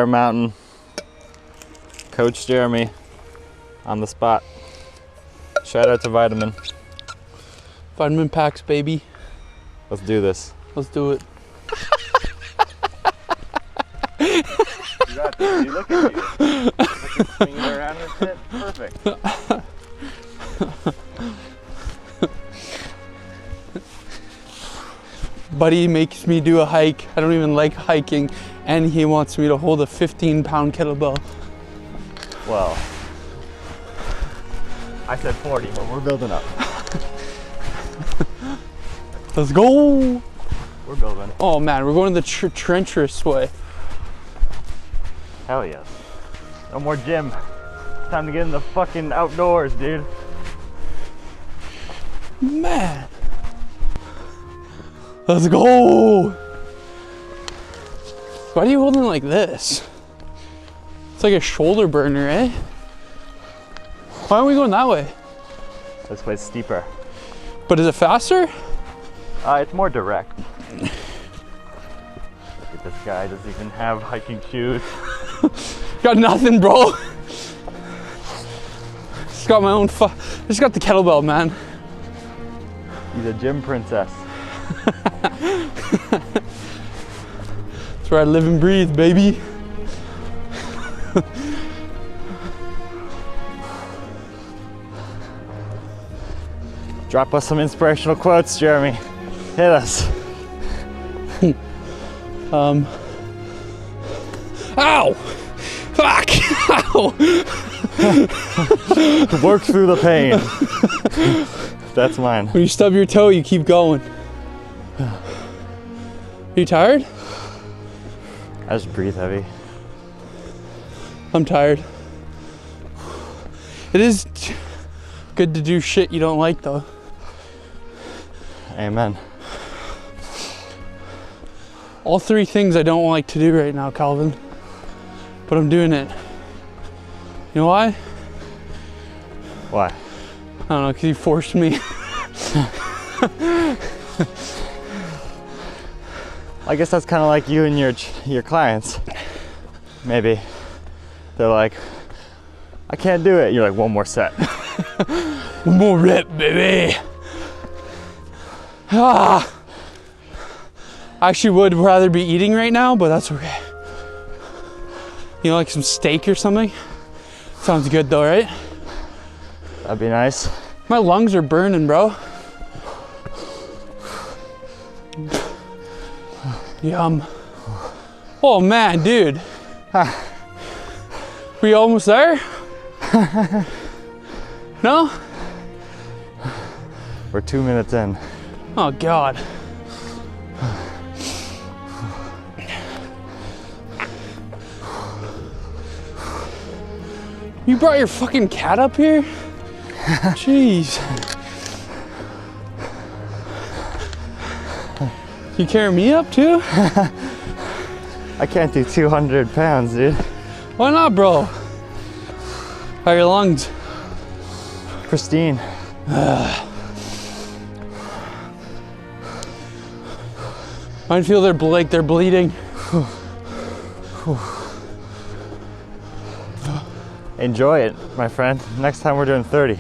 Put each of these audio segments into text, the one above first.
Mountain. Coach Jeremy on the spot. Shout out to Vitamin. Vitamin packs, baby. Let's do this. Let's do it. You got this. You look at you. Swinging around and shit. Perfect. Buddy makes me do a hike. I don't even like hiking, and he wants me to hold a 15-pound kettlebell. Well, I said 40, but we're building up. Let's go. We're building. Oh man, we're going the treacherous way. Hell yes. No more gym. Time to get in the fucking outdoors, dude. Man. Let's go. Why are you holding it like this? It's like a shoulder burner, eh? Why aren't we going that way? This way's steeper. But is it faster? It's more direct. Look at this guy, doesn't even have hiking shoes. Got nothing, bro. Just got my own just got the kettlebell, man. He's a gym princess. That's where I live and breathe, baby. Drop us some inspirational quotes, Jeremy. Hit us. Ow! Fuck! Ow! Work through the pain. That's mine. When you stub your toe, you keep going. Are you tired? I just breathe heavy. I'm tired. It is good to do shit you don't like, though. Amen. All three things I don't like to do right now, Calvin. But I'm doing it. You know why? Why? I don't know, because you forced me. I guess that's kind of like you and your clients. Maybe they're like, I can't do it. You're like, one more set. One more rep, baby. Ah. I actually would rather be eating right now, but that's okay. You know, like some steak or something? Sounds good though, right? That'd be nice. My lungs are burning, bro. Yum. Oh man, dude. We almost there? No? We're 2 minutes in. Oh God. You brought your fucking cat up here? Jeez. You carry me up too? I can't do 200 pounds, dude. Why not, bro? How are your lungs? Pristine. I feel they're bleeding. Enjoy it, my friend. Next time we're doing 30.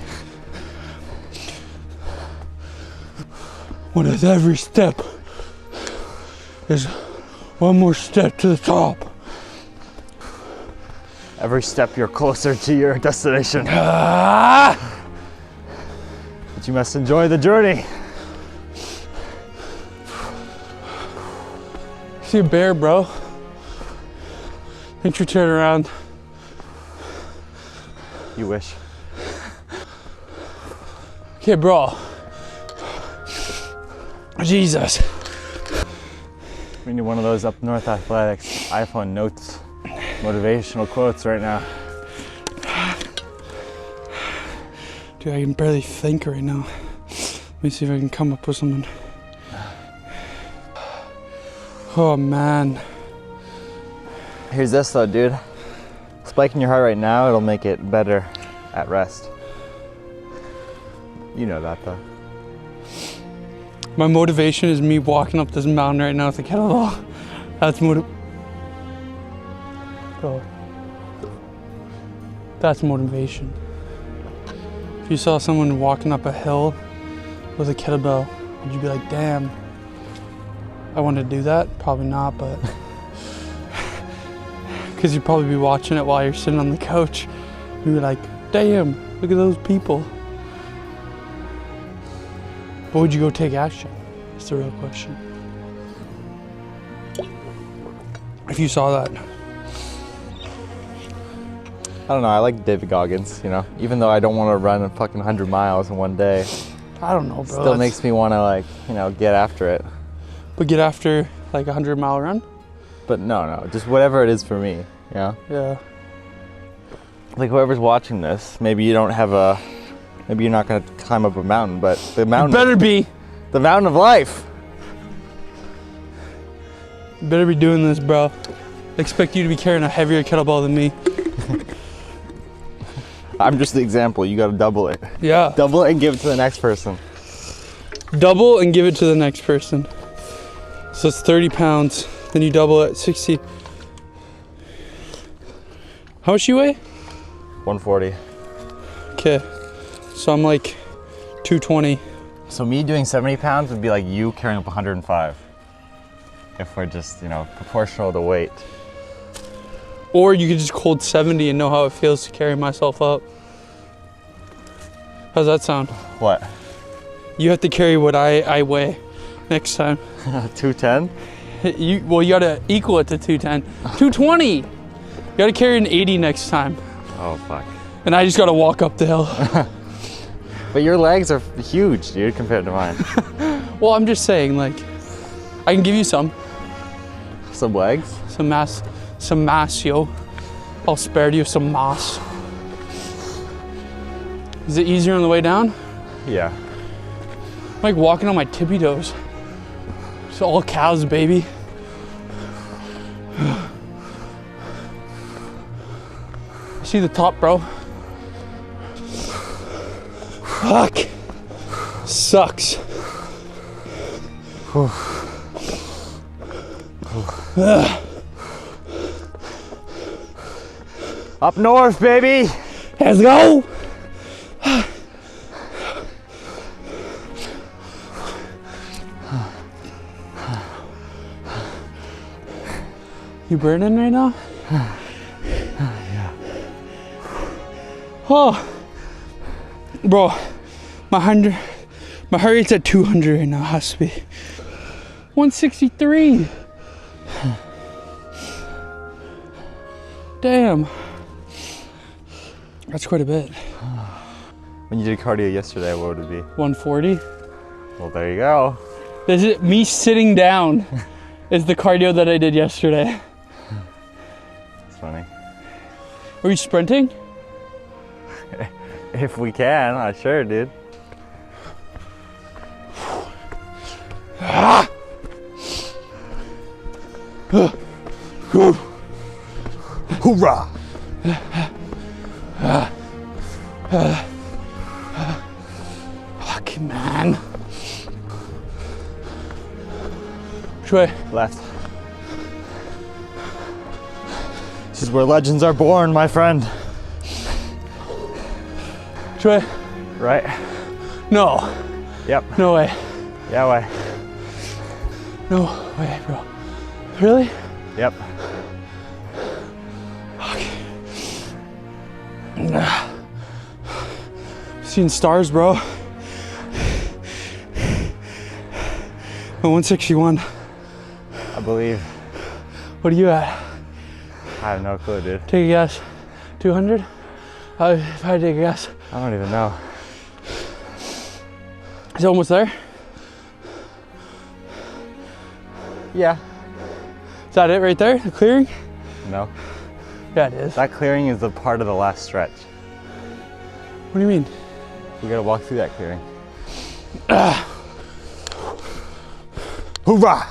What is every step? Is one more step to the top. Every step you're closer to your destination. Ah! But you must enjoy the journey. See a bear, bro. Think you turn around. You wish. Okay, bro. Jesus. We need one of those Up North Athletics iPhone notes, motivational quotes right now. Dude, I can barely think right now. Let me see if I can come up with something. Oh man. Here's this though, dude. Spiking your heart right now, it'll make it better at rest. You know that though. My motivation is me walking up this mountain right now with a kettlebell. That's Bro, that's motivation. If you saw someone walking up a hill with a kettlebell, would you be like, damn, I want to do that? Probably not, but because you'd probably be watching it while you're sitting on the couch. You'd be like, damn, look at those people. But would you go take action? That's the real question. If you saw that. I don't know, I like David Goggins, you know? Even though I don't want to run a fucking 100 miles in one day. I don't know, bro. Still makes me want to, like, you know, get after it. But get after like a 100-mile run? But no, just whatever it is for me, you know? Yeah. Like whoever's watching this, maybe you don't have a, maybe you're not going to climb up a mountain, but the mountain. You better be. The mountain of life. You better be doing this, bro. I expect you to be carrying a heavier kettlebell than me. I'm just the example. You got to double it. Yeah. Double it and give it to the next person. Double and give it to the next person. So it's 30 pounds. Then you double it, 60. How much you weigh? 140. Okay. So I'm like 220. So me doing 70 pounds would be like you carrying up 105. If we're just, you know, proportional to weight. Or you could just hold 70 and know how it feels to carry myself up. How's that sound? What? You have to carry what I weigh next time. 210? You gotta equal it to 210. 220! You gotta carry an 80 next time. Oh, fuck. And I just gotta walk up the hill. But your legs are huge, dude, compared to mine. Well, I'm just saying, like, I can give you some. Some legs? Some mass, yo. I'll spare you some mass. Is it easier on the way down? Yeah. I'm like walking on my tippy toes. It's all cows, baby. See the top, bro? Fuck. Sucks. Up north, baby! Let's go! You burning right now? Yeah. Oh, bro, my heart rate's at 200 right now. Has to be 163. Damn, that's quite a bit. When you did cardio yesterday, what would it be? 140. Well, there you go. This is me sitting down. Is the cardio that I did yesterday. It's funny. Are you sprinting? If we can, sure, dude. Hoorah! Fuck, man. Which way? Left. This is where legends are born, my friend. Which way? Right? No. Yep. No way. Yeah, way. No way, bro. Really? Yep. Seeing stars, bro. I'm 161. I believe. What are you at? I have no clue, dude. Take a guess. 200? If I take a guess. I don't even know. Is it almost there? Yeah. Is that it right there? The clearing? No. Yeah, it is. That clearing is the part of the last stretch. What do you mean? We gotta walk through that clearing. Hoorah!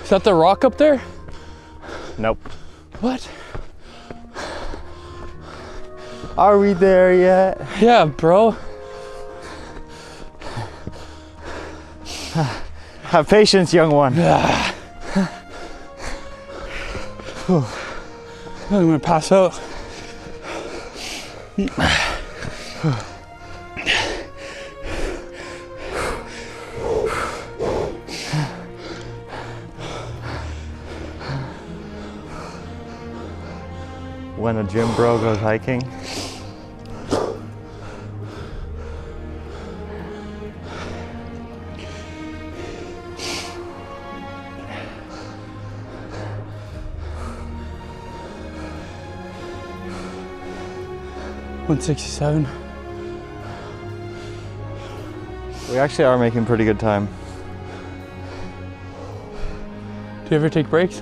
Is that the rock up there? Nope. What? Are we there yet? Yeah, bro. Have patience, young one. I'm gonna pass out. When a gym bro goes hiking. $167. We actually are making pretty good time. Do you ever take breaks?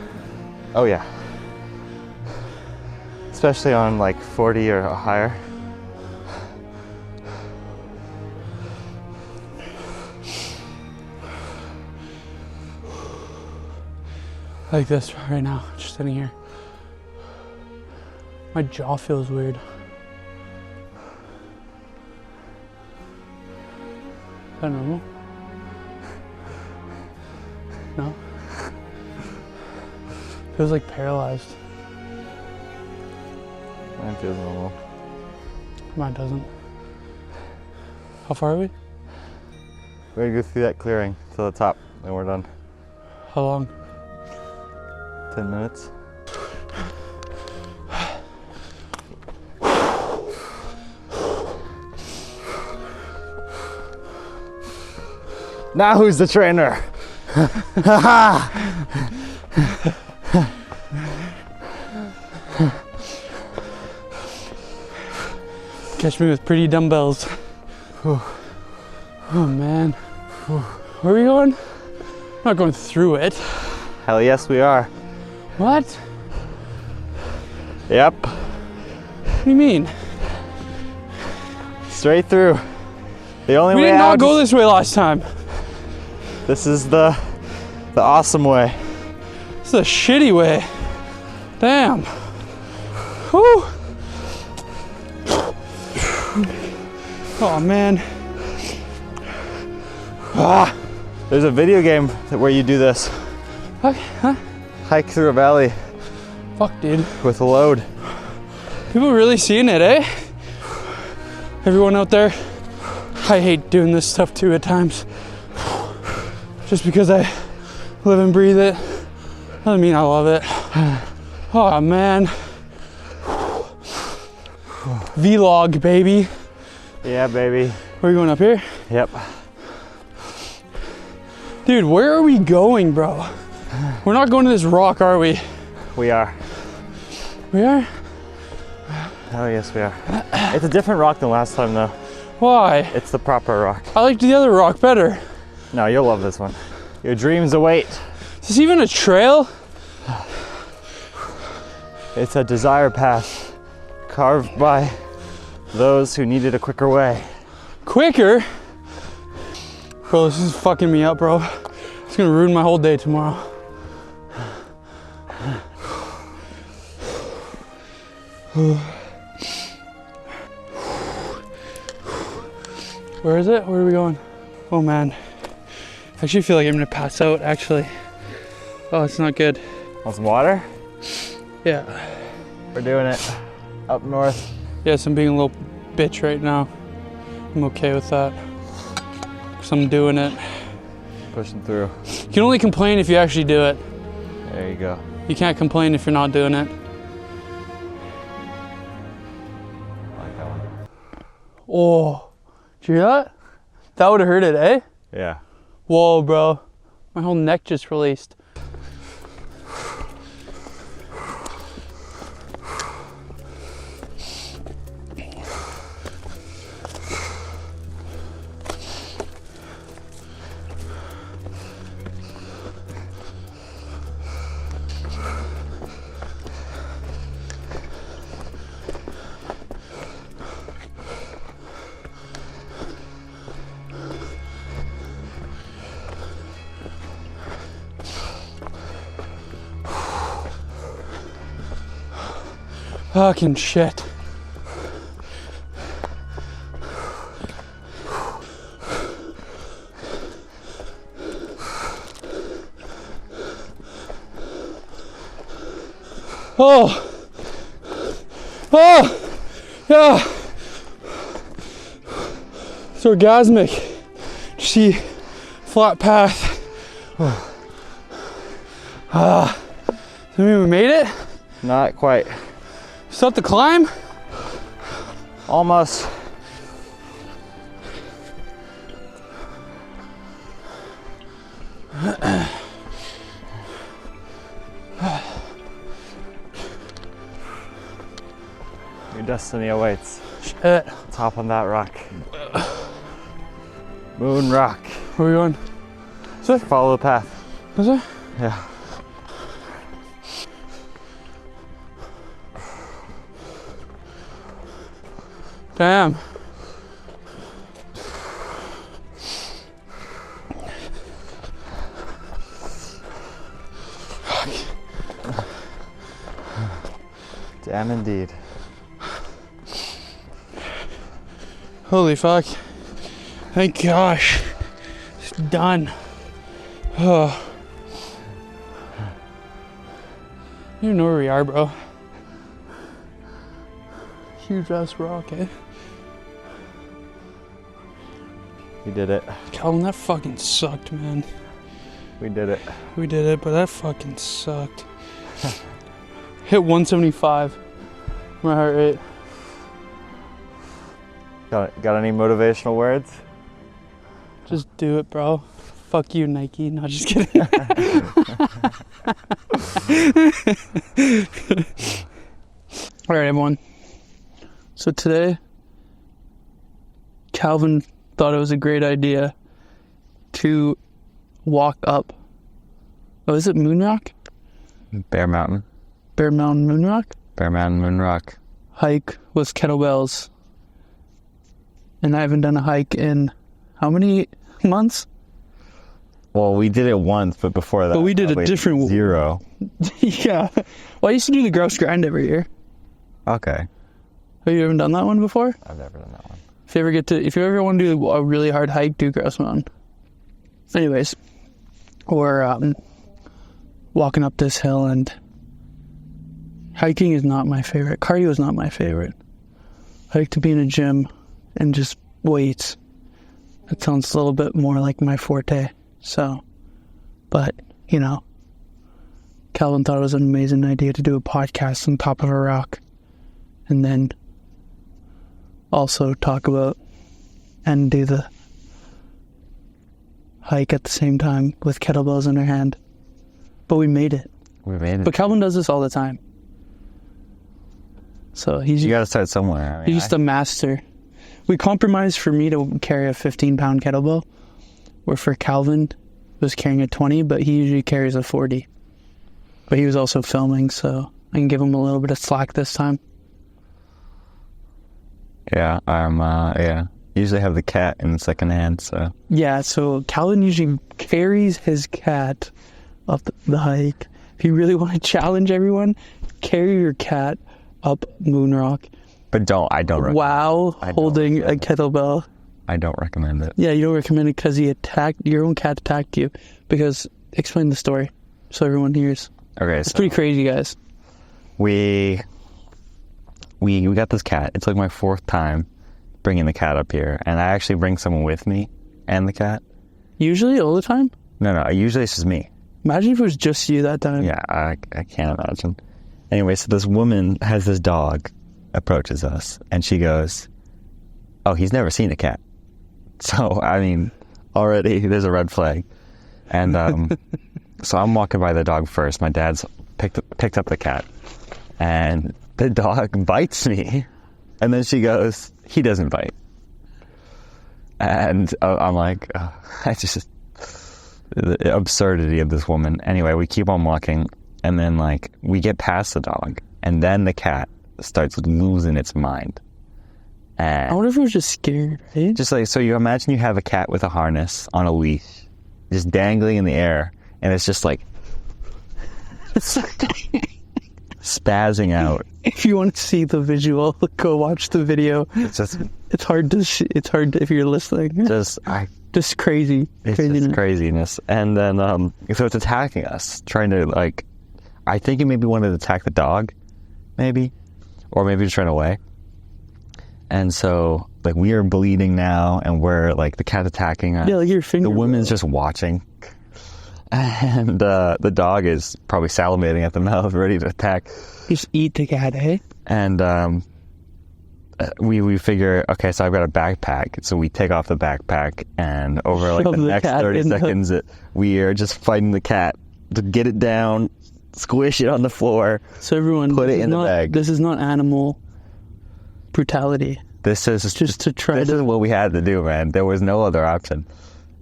Oh yeah. Especially on like 40 or higher. Like this right now, just sitting here. My jaw feels weird. Is that normal? No? Feels like paralyzed. Mine feels normal. Mine doesn't. How far are we? We're gonna go through that clearing to the top, then we're done. How long? 10 minutes. Now who's the trainer? Catch me with pretty dumbbells. Oh man. Where are we going? I'm not going through it. Hell yes, we are. What? Yep. What do you mean? Straight through. The only We way did not out. go this way last time. This is the awesome way. This is a shitty way. Damn. Whew. Oh man. Ah, there's a video game where you do this. Okay, huh? Hike through a valley Fuck, dude. with a load. People really seeing it, eh? Everyone out there, I hate doing this stuff too at times. Just because I live and breathe it, doesn't mean I love it. Oh man. Vlog, baby. Yeah, baby. Where are we going, up here? Yep. Dude, where are we going, bro? We're not going to this rock, are we? We are. We are? Oh yes, we are. It's a different rock than last time though. Why? It's the proper rock. I liked the other rock better. No, you'll love this one. Your dreams await. Is this even a trail? It's a desire path carved by those who needed a quicker way. Quicker? Bro, this is fucking me up, bro. It's gonna ruin my whole day tomorrow. Where is it? Where are we going? Oh man. I actually feel like I'm gonna pass out, actually. Oh, it's not good. Want some water? Yeah. We're doing it. Up north. Yes, I'm being a little bitch right now. I'm okay with that. Because I'm doing it. Pushing through. You can only complain if you actually do it. There you go. You can't complain if you're not doing it. I like that one. Oh, did you hear that? That would have hurt it, eh? Yeah. Whoa, bro. My whole neck just released. Fucking shit. Oh. Oh. Yeah. It's orgasmic. See, flat path. I mean, we made it. Not quite. Still have to climb. Almost. Your destiny awaits. Shit. Top on that rock. Moon rock. Where are we going? Is it? Follow the path. Is it? Yeah. Damn. Damn indeed. Holy fuck. Thank gosh. It's done. Oh. I don't even know where we are, bro. Huge ass rock, eh? We did it. Calvin, that fucking sucked, man. We did it. We did it, but that fucking sucked. Hit 175. My heart rate. Got any motivational words? Just do it, bro. Fuck you, Nike. No, just kidding. All right, everyone. So today, Calvin thought it was a great idea to walk up. Oh, is it Moon Rock? Bear Mountain. Bear Mountain Moon Rock? Bear Mountain Moon Rock. Hike with kettlebells. And I haven't done a hike in how many months? Well, we did it once, but before that, But we did a different 0. Yeah. Well, I used to do the Grouse Grind every year. Okay. Have you ever done that one before? I've never done that one. If you ever want to do a really hard hike, do Grouse Mountain. Anyways, we're walking up this hill, and hiking is not my favorite. Cardio is not my favorite. I like to be in a gym and just weights. That sounds a little bit more like my forte. So, but, you know, Calvin thought it was an amazing idea to do a podcast on top of a rock. And then also talk about and do the hike at the same time with kettlebells in her hand. But we made it. We made it. But Calvin does this all the time. So he's You gotta start somewhere. I mean, he's just a master. We compromised for me to carry a 15-pound kettlebell, where for Calvin was carrying a 20, but he usually carries a 40. But he was also filming, so I can give him a little bit of slack this time. Yeah, yeah. Usually have the cat in the second hand, so. Yeah, so Calvin usually carries his cat up the hike. If you really want to challenge everyone, carry your cat up Moon Rock. But I don't recommend While holding a kettlebell. I don't recommend it. Yeah, you don't recommend it because your own cat attacked you. Because, explain the story so everyone hears. Okay, It's pretty crazy, guys. We got this cat. It's like my 4th time bringing the cat up here, and I actually bring someone with me and the cat. Usually, all the time? No, usually it's just me. Imagine if it was just you that time. Yeah, I can't imagine. Anyway, so this woman has this dog, approaches us, and she goes, "Oh, he's never seen a cat." So, I mean, already there's a red flag. And so I'm walking by the dog first. My dad's picked up the cat, and the dog bites me. And then she goes, "He doesn't bite." And I'm like, the absurdity of this woman. Anyway, we keep on walking, and then like we get past the dog, and then the cat starts losing its mind. And I wonder if it was just scared, right? just like, so you imagine you have a cat with a harness on a leash, just dangling in the air, and it's just like spazzing out. If you want to see the visual, go watch the video. It's just, It's hard if you're listening. just Crazy. it's Craziness. just craziness. And then so it's attacking us, trying to like, I think he maybe wanted to attack the dog, maybe, or maybe just run away. And so, like, we are bleeding now, and we're, like, the cat's attacking us. Yeah, like your finger. The woman's just watching. And the dog is probably salivating at the mouth, ready to attack. Just eat the cat, eh? And we figure, okay, so I've got a backpack. So we take off the backpack, and over, like, the next 30 seconds, we are just fighting the cat to get it down, squish it on the floor, so everyone put it in the bag. This is not animal brutality. This is just to try this is what we had to do, man. There was no other option.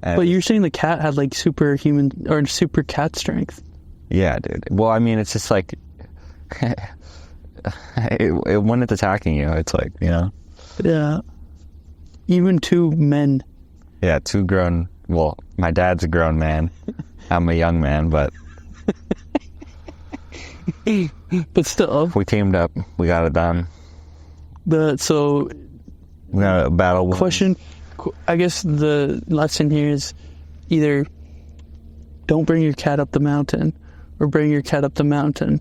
And but you're saying the cat had like superhuman or super cat strength? Yeah, dude. Well, I mean, it's just like when it's attacking you, it's like, you know. Yeah. Even two men. Yeah, two grown. Well, my dad's a grown man. I'm a young man, but still, we teamed up. We got it done. So we got a battle. Question. I guess the lesson here is either don't bring your cat up the mountain, or bring your cat up the mountain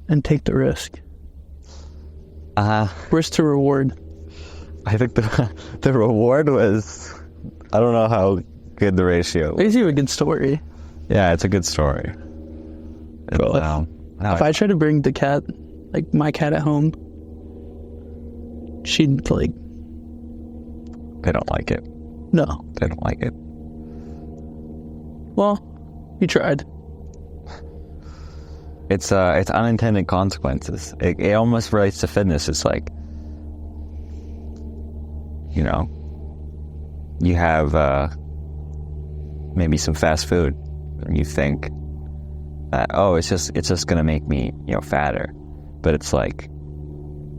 and take the risk. Risk to reward. I think the reward was, I don't know how good the ratio was. It's a good story. Yeah, it's a good story. Bro, if I try to bring the cat, like my cat at home, she'd like... They don't like it. No. They don't like it. Well, you tried. It's unintended consequences. It almost relates to fitness. It's like, you know, you have maybe some fast food, and you think that, oh, it's just gonna make me, you know, fatter, but it's like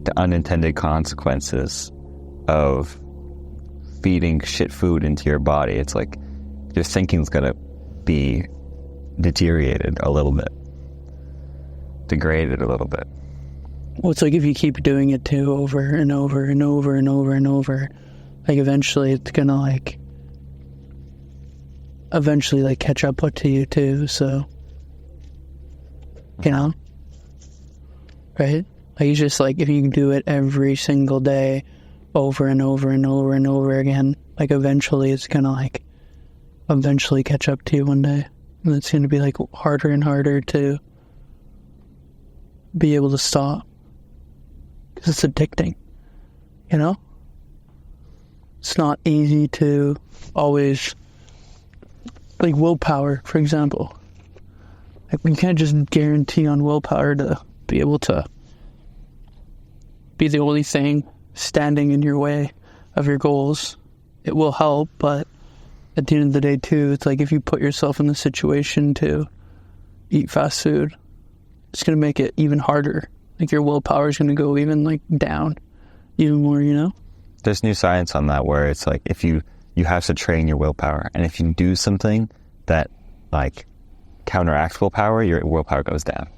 the unintended consequences of feeding shit food into your body. It's like your thinking's gonna be deteriorated a little bit, degraded a little bit. Well, it's like if you keep doing it too over and over and over and over and over, like eventually it's gonna like catch up to you too. So, you know, right? Like it's just like if you do it every single day, over and over and over and over again, like eventually it's gonna like eventually catch up to you one day, and it's gonna be like harder and harder to be able to stop, because it's addicting, you know? It's not easy to always, like willpower, for example. Like we can't just guarantee on willpower to be able to be the only thing standing in your way of your goals. It will help, but at the end of the day too, it's like if you put yourself in the situation to eat fast food, it's going to make it even harder. Like your willpower is going to go even like down even more, you know? There's new science on that where it's like if you have to train your willpower, and if you do something that like counteracts willpower, your willpower goes down.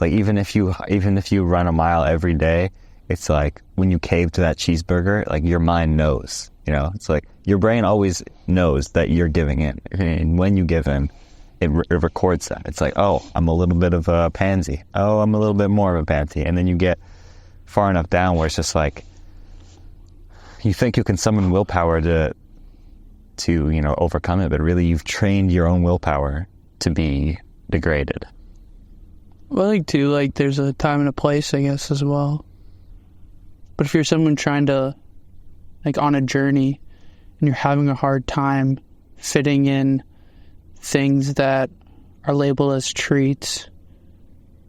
Like even if you run a mile every day, it's like when you cave to that cheeseburger, like your mind knows, you know? It's like your brain always knows that you're giving in, and when you give in, it records that. It's like, oh, I'm a little bit of a pansy. Oh, I'm a little bit more of a pansy. And then you get far enough down where it's just like, you think you can summon willpower to you know, overcome it, but really you've trained your own willpower to be degraded. Well, I think too, like there's a time and a place, I guess, as well. But if you're someone trying to, like on a journey, and you're having a hard time fitting in things that are labeled as treats,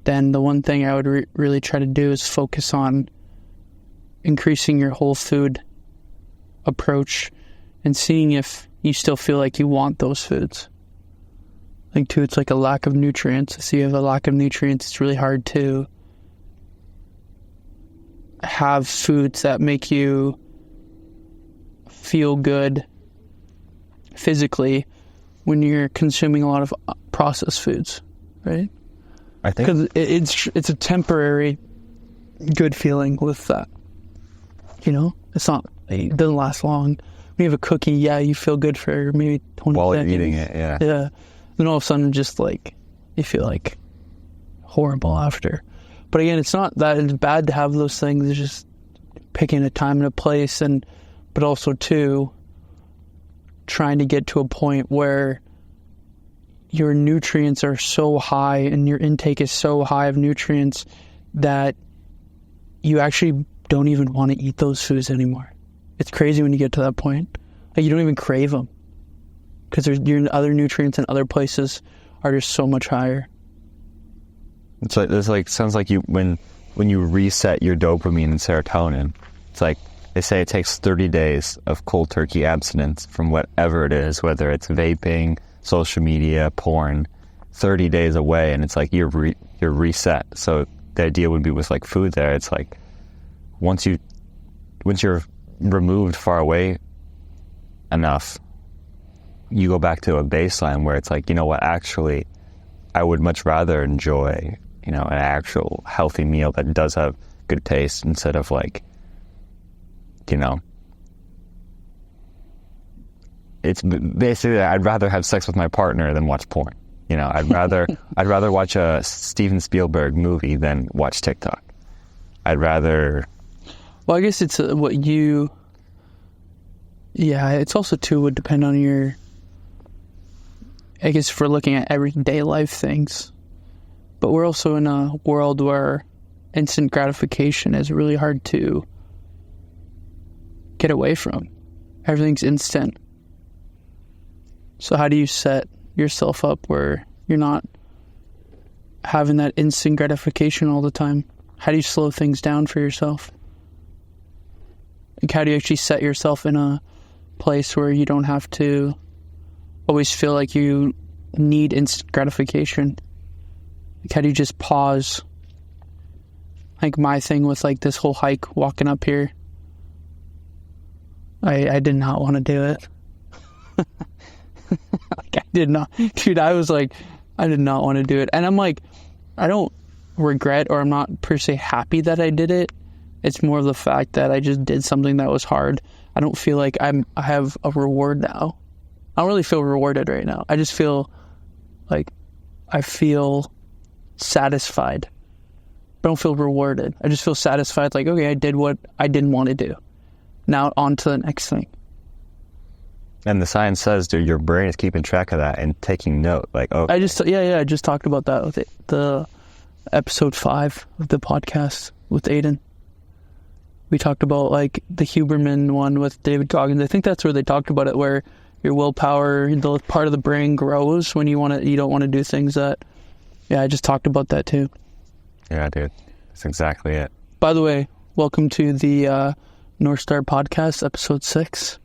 then the one thing I would really try to do is focus on increasing your whole food approach and seeing if you still feel like you want those foods. Like too, it's like a lack of nutrients. So you have a lack of nutrients, it's really hard to have foods that make you feel good physically when you're consuming a lot of processed foods, right? I think because it's a temporary good feeling with that. You know, it doesn't last long. When you have a cookie, yeah, you feel good for maybe 20 while seconds. you're eating it, yeah. Yeah. Then all of a sudden, just like you feel like horrible after. But again, it's not that it's bad to have those things. It's just picking a time and a place, but also too trying to get to a point where your nutrients are so high and your intake is so high of nutrients that you actually don't even want to eat those foods anymore. It's crazy when you get to that point. Like, you don't even crave them because your other nutrients in other places are just so much higher. It's like sounds like when you reset your dopamine and serotonin, it's like they say it takes 30 days of cold turkey abstinence from whatever it is, whether it's vaping, social media, porn, 30 days away, and it's like you're reset. So the idea would be with like food there, it's like once you're removed far away enough, you go back to a baseline where it's like, you know what, actually I would much rather enjoy, an actual healthy meal that does have good taste instead of like, it's basically I'd rather have sex with my partner than watch porn. I'd rather watch a Steven Spielberg movie than watch TikTok. I'd rather. Well, I guess it's it's also too would depend on your. I guess if we're looking at everyday life things, but we're also in a world where instant gratification is really hard to get away from. Everything's instant. So how do you set yourself up where you're not having that instant gratification all the time? How do you slow things down for yourself? Like, how do you actually set yourself in a place where you don't have to always feel like you need instant gratification? Like, how do you just pause? Like, my thing with like this whole hike walking up here, I did not want to do it. Like, I did not, dude. I was like, I did not want to do it, and I'm like, I don't regret, or I'm not per se happy that I did it. It's more of the fact that I just did something that was hard. I don't feel like I have a reward now. I don't really feel rewarded right now. I just feel like I feel satisfied. I don't feel rewarded. I just feel satisfied. Like, okay, I did what I didn't want to do. Now on to the next thing. And the science says, dude, your brain is keeping track of that and taking note. Like, oh, I just talked about that with the episode 5 of the podcast with Aiden. We talked about like the Huberman one with David Goggins. I think that's where they talked about it, where your willpower, the part of the brain grows when you don't want to do things that. Yeah, I just talked about that too. Yeah, dude, that's exactly it. By the way, welcome to the Northstar podcast, episode 6.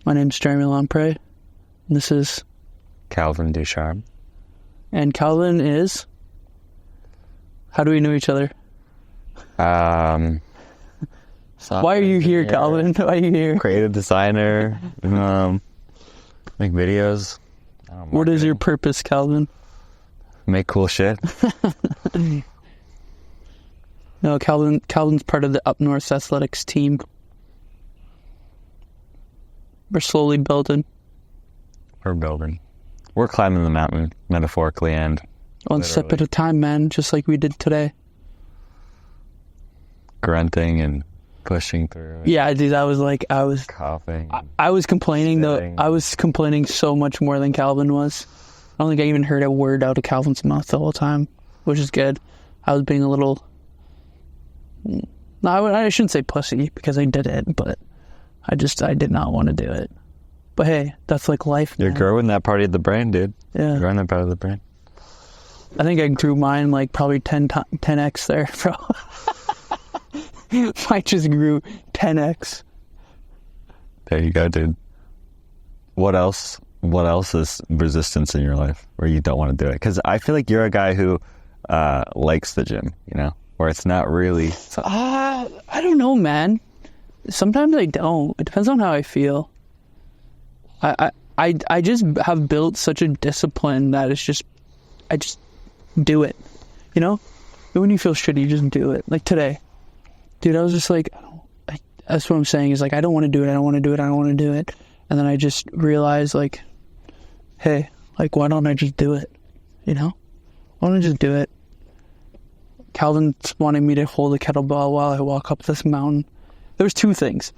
My name's Jeremy Lamprey, and this is Calvin Ducharme. And Calvin is. How do we know each other? Why are you here, Calvin? Why are you here? Creative designer. Make videos. What is your purpose, Calvin? Make cool shit. No, Calvin's part of the Up North Athletics team. We're slowly building. We're building. We're climbing the mountain, metaphorically and one step at a time, man, just like we did today. Grunting and pushing through. Yeah, dude, I was coughing. I was complaining spitting. though. I was complaining so much more than Calvin was. I don't think I even heard a word out of Calvin's mouth the whole time, which is good. I was being a little. No, I shouldn't say pussy because I did it, but I did not want to do it. But hey, that's like life, man. You're growing that part of the brain, dude. Yeah. You're growing that part of the brain. I think I grew mine like probably 10x there, bro. Mine just grew 10x. There you go, dude. What else is resistance in your life where you don't want to do it? Because I feel like you're a guy who likes the gym, where it's not really... I don't know, man. Sometimes I don't. It depends on how I feel. I just have built such a discipline that it's just... I just do it. When you feel shitty, you just do it. Like today. Dude, I was just like... That's what I'm saying is like, I don't want to do it. I don't want to do it. I don't want to do it. And then I just realized like, hey, like, why don't I just do it? Why don't I just do it? Calvin's wanting me to hold a kettlebell while I walk up this mountain. There was two things.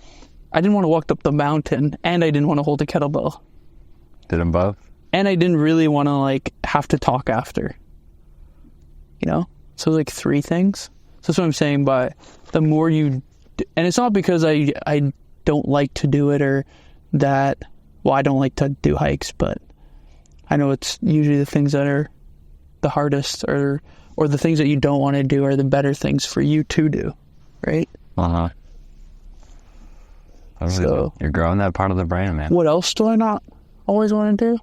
I didn't want to walk up the mountain, and I didn't want to hold a kettlebell. Did them both? And I didn't really want to, like, have to talk after. You know? So, like, three things. So that's what I'm saying by the more you... And it's not because I don't like to do it or that... Well, I don't like to do hikes, but I know it's usually the things that are the hardest or the things that you don't want to do are the better things for you to do, right? Uh-huh. So, you're growing that part of the brain, man. What else do I not always want to do?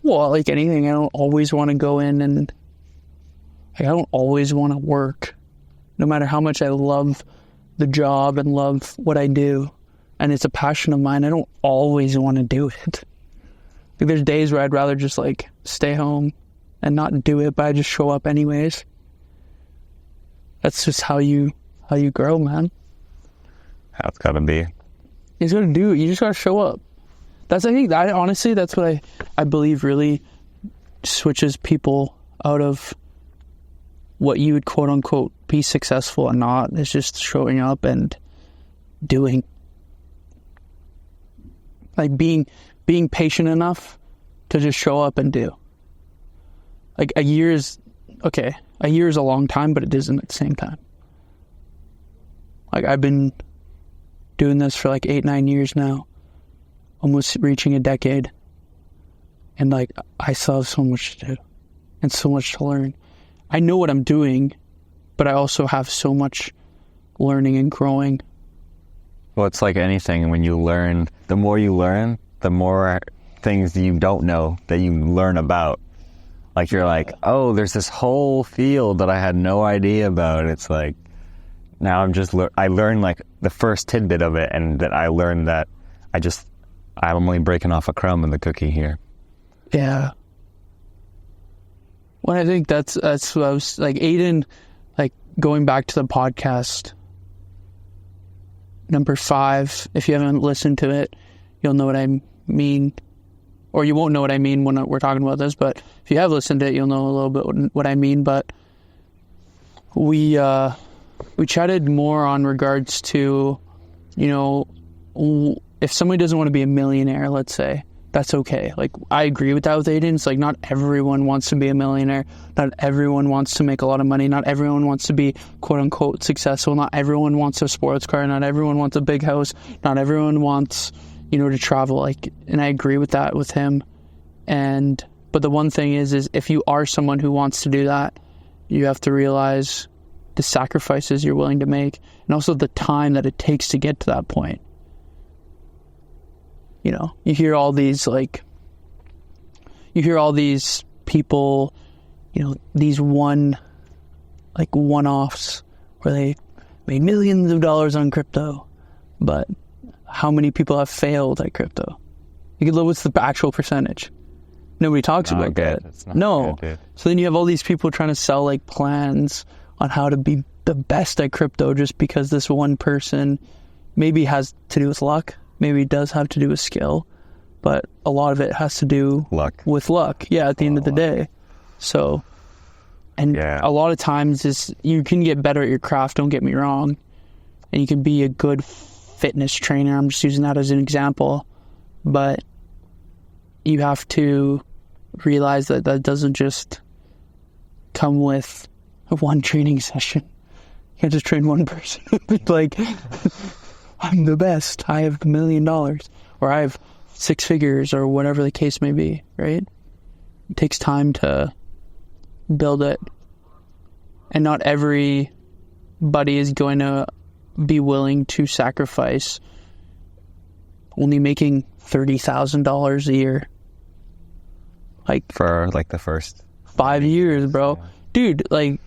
Well, like anything, I don't always want to go in and... Like, I don't always want to work. No matter how much I love the job and love what I do, and it's a passion of mine, I don't always want to do it. Like, there's days where I'd rather just, like, stay home and not do it, but I just show up anyways. That's just how you grow, man. How it's got to be. You just gotta do it. You just gotta show up. Honestly, that's what I believe really switches people out of what you would quote unquote be successful and not. Is just showing up and doing. Like being patient enough to just show up and do. Like a year is a long time, but it isn't at the same time. Like I've been doing this for like 8-9 years now, almost reaching a decade, and like I still have so much to do and so much to learn. I know what I'm doing, but I also have so much learning and growing. Well, it's like anything. When you learn, the more you learn, the more things you don't know that you learn about. Like you're like, oh, there's this whole field that I had no idea about. It's like, now I learned like the first tidbit of it, and that I learned that I'm only breaking off a crumb in the cookie here. Yeah. Well, I think that's what I was like, Aiden, like going back to the podcast, number 5, if you haven't listened to it, you'll know what I mean, or you won't know what I mean when we're talking about this, but if you have listened to it, you'll know a little bit what I mean. But we chatted more on regards to, you know, if somebody doesn't want to be a millionaire, let's say, that's okay. Like, I agree with that with Aiden. It's like, not everyone wants to be a millionaire. Not everyone wants to make a lot of money. Not everyone wants to be, quote unquote, successful. Not everyone wants a sports car. Not everyone wants a big house. Not everyone wants, you know, to travel. Like, and I agree with that with him. But the one thing is if you are someone who wants to do that, you have to realize the sacrifices you're willing to make, and also the time that it takes to get to that point. You know, you hear all these people, you know, these one-offs where they made millions of dollars on crypto, but how many people have failed at crypto? You could look, what's the actual percentage? Nobody talks about that. No. Good, So then you have all these people trying to sell like plans on how to be the best at crypto just because this one person maybe has to do with luck. Maybe it does have to do with skill, but a lot of it has to do with luck. Yeah, at the end of the day. So, and a lot of times is you can get better at your craft, don't get me wrong, and you can be a good fitness trainer. I'm just using that as an example, but you have to realize that doesn't just come with one training session. You can't just train one person. Like, I'm the best. I have $1 million, or I have 6 figures, or whatever the case may be, right? It takes time to build it. And not everybody is going to be willing to sacrifice only making $30,000 a year. Like, for like the first 5 years, bro. Yeah. Dude, like,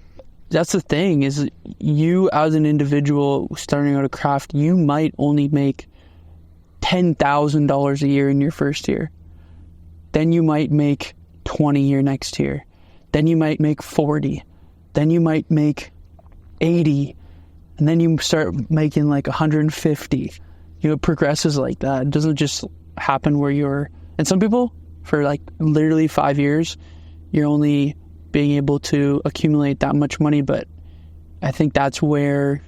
that's the thing, is you as an individual starting out a craft, you might only make $10,000 a year in your first year. Then you might make 20 your next year. Then you might make 40. Then you might make 80. And then you start making like 150. You know, it progresses like that. It doesn't just happen where you're... And some people, for like literally 5 years, you're only being able to accumulate that much money, but I think that's where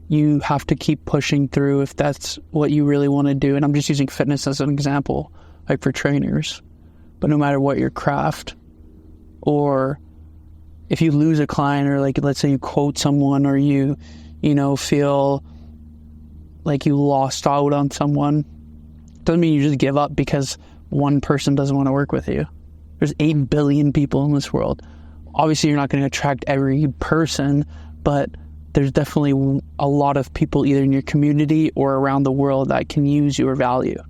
you have to keep pushing through if that's what you really want to do. And I'm just using fitness as an example, like for trainers. But no matter what your craft, or if you lose a client, or like, let's say you quote someone, or you feel like you lost out on someone, doesn't mean you just give up because one person doesn't want to work with you. There's 8 billion people in this world. Obviously, you're not going to attract every person, but there's definitely a lot of people either in your community or around the world that can use your value.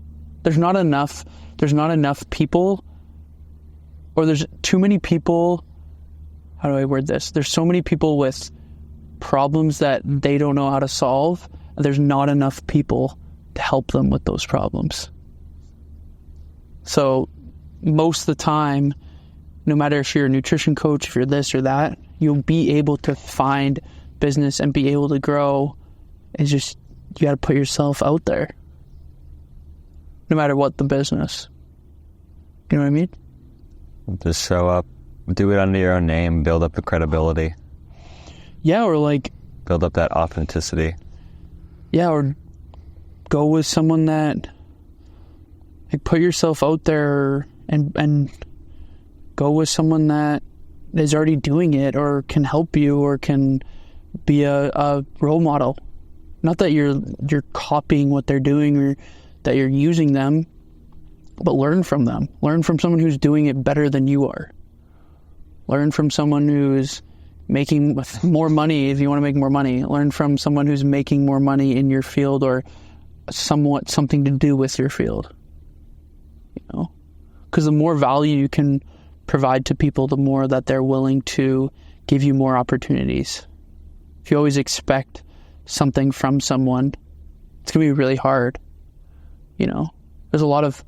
There's not enough people, or there's too many people. How do I word this? There's so many people with problems that they don't know how to solve. And there's not enough people to help them with those problems. So most of the time, no matter if you're a nutrition coach, if you're this or that, you'll be able to find business and be able to grow. It's just, you got to put yourself out there, no matter what the business. You know what I mean? Just show up, do it under your own name, build up the credibility. Yeah, or like... build up that authenticity. Yeah, or go with someone that... like, put yourself out there and go with someone that is already doing it, or can help you, or can be a role model. Not that you're copying what they're doing or that you're using them, but learn from them. Learn from someone who's doing it better than you are. Learn from someone who's making more money if you want to make more money. Learn from someone who's making more money in your field, or somewhat something to do with your field. You know? Because the more value you can provide to people, the more that they're willing to give you more opportunities. If you always expect something from someone, it's going to be really hard. You know, there's a lot of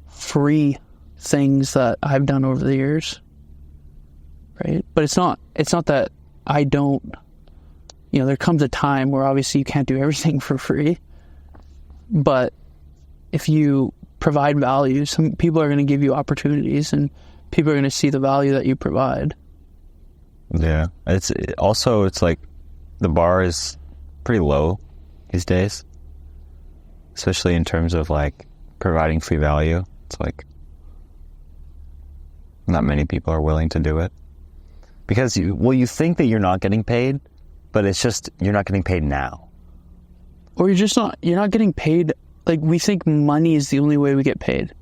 free things that I've done over the years, right? But it's not that I don't, there comes a time where obviously you can't do everything for free, but if you provide value, some people are going to give you opportunities, and people are going to see the value that you provide. Yeah. It's like the bar is pretty low these days, especially in terms of like providing free value. It's like not many people are willing to do it because you think that you're not getting paid, but it's just you're not getting paid now, or you're not getting paid. Like, we think money is the only way we get paid.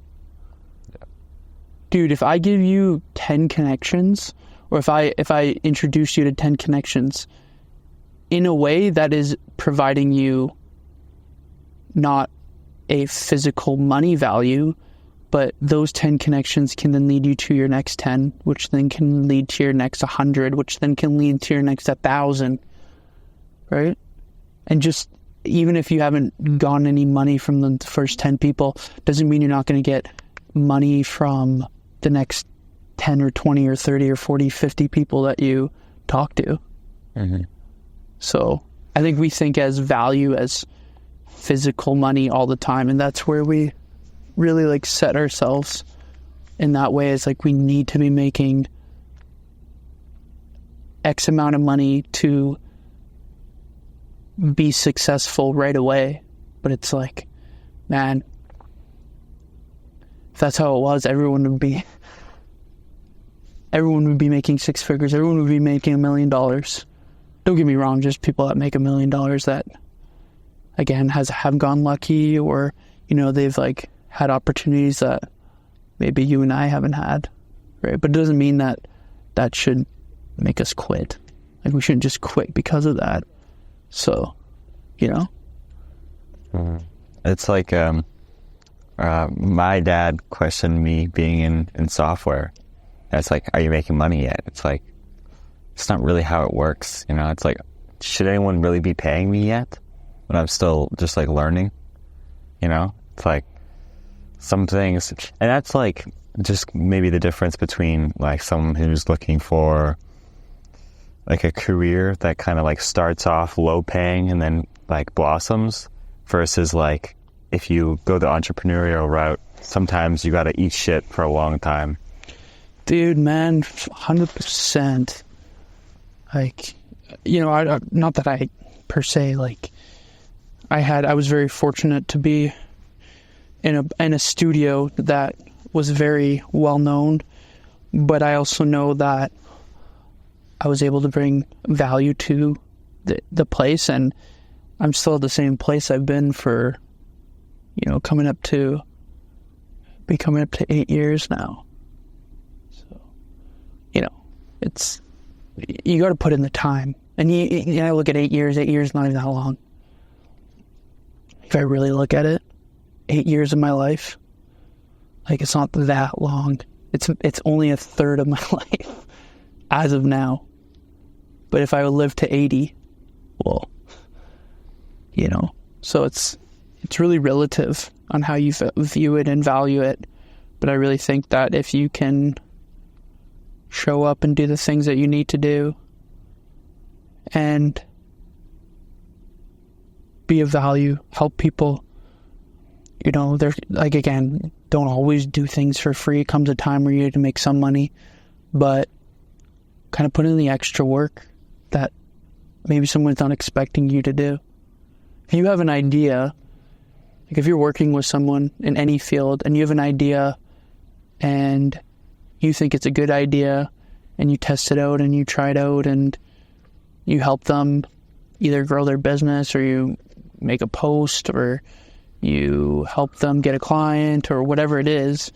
Yeah. Dude, if I give you 10 connections, or if I introduce you to 10 connections, in a way that is providing you not a physical money value, but those 10 connections can then lead you to your next 10, which then can lead to your next 100, which then can lead to your next 1,000, right? And just, even if you haven't gotten any money from the first 10 people, doesn't mean you're not going to get money from the next 10 or 20 or 30 or 40, 50 people that you talk to. Mm-hmm. So I think we think as value as physical money all the time, and that's where we really like set ourselves in that way. It's like we need to be making X amount of money to be successful right away. But it's like, man, if that's how it was, everyone would be making 6 figures. Everyone would be making $1 million. Don't get me wrong, just people that make $1 million that, again, have gone lucky, or they've like had opportunities that maybe you and I haven't had, right? But it doesn't mean that should make us quit. Like, we shouldn't just quit because of that. So, It's like my dad questioned me being in software. It's like, are you making money yet? It's like, it's not really how it works. It's like, should anyone really be paying me yet when I'm still just like learning? It's like some things, and that's like just maybe the difference between like someone who's looking for like a career that kind of like starts off low paying and then like blossoms, versus like if you go the entrepreneurial route, sometimes you got to eat shit for a long time. Dude, man, 100%. Like, not that I per se, like, I was very fortunate to be in a studio that was very well known, but I also know that I was able to bring value to the place, and I'm still at the same place I've been for, coming up to 8 years now. So, you got to put in the time. And I look at 8 years, 8 years, not even that long. If I really look at it, 8 years of my life, like, it's not that long. It's only a third of my life as of now. But if I would live to 80, well, so it's really relative on how you view it and value it. But I really think that if you can show up and do the things that you need to do and be of value, help people, they're like, again, don't always do things for free. It comes a time where you need to make some money, but kind of put in the extra work that maybe someone's not expecting you to do. If you have an idea, like if you're working with someone in any field and you have an idea and you think it's a good idea and you test it out and you try it out and you help them either grow their business, or you make a post, or you help them get a client, or whatever it is,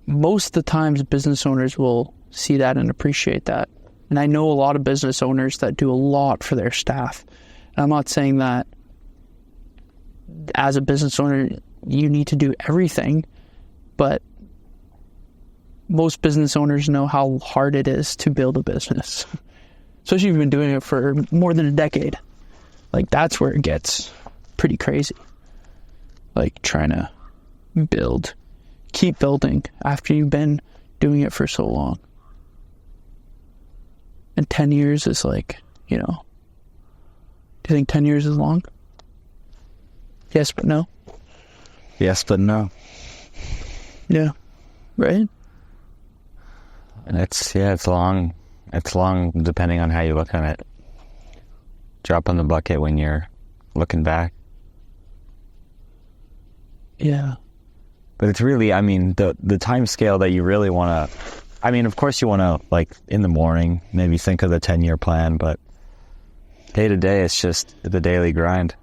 most of the times business owners will see that and appreciate that. And I know a lot of business owners that do a lot for their staff. And I'm not saying that as a business owner you need to do everything, but most business owners know how hard it is to build a business. Especially if you've been doing it for more than a decade. Like, that's where it gets pretty crazy. Like, trying to keep building after you've been doing it for so long. And 10 years is like, do you think 10 years is long? Yes, but no. Yes, but no. Yeah. Right? And it's long. It's long depending on how you look at it. Drop on the bucket when you're looking back. Yeah. But it's really, the time scale that you really want to, of course you want to, like, in the morning, maybe think of the 10-year plan, but day to day, it's just the daily grind.